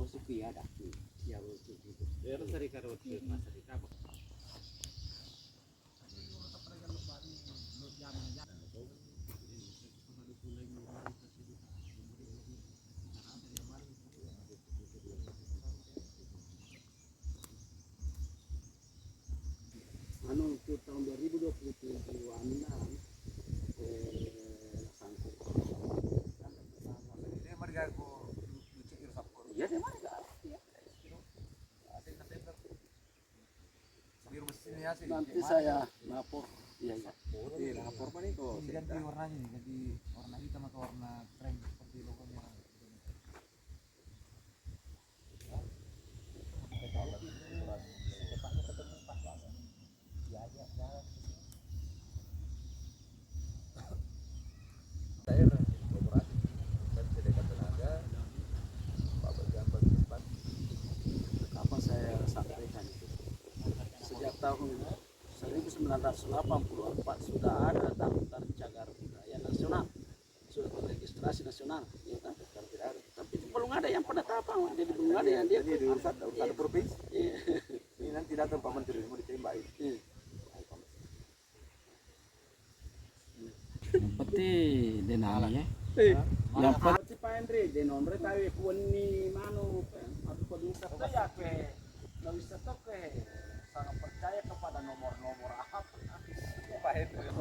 musik ada ya musik gitu ya sari karot mas sari apa anu untuk tahun 2027 sangkut Ini marga ko lucu irsak ko. iya deh marga nanti saya lapor iya iya Lapor pa nih ko. Ganti warnanya nih, ganti warna hitam atau warna krem seperti logonya. Daerah kooperasi dan sedekat tenaga Pak Bagian Bagian apa saya sampaikan itu sejak tahun 1984 sudah ada daftar cagar budaya nasional sudah terregistrasi nasional ya kan? Tapi belum ada yang penetapan jadi belum ada yang dia diurus urusan provinsi. iya. Ini nanti datang Pak Menteri mau ditembak ini. Iya. Peti denali ya. Yang pasti Pak Andre de nombre tahu kuani manu atau peduka ya ke nggak bisa toke sangat percaya kepada nomor-nomor apa Pak Hendro.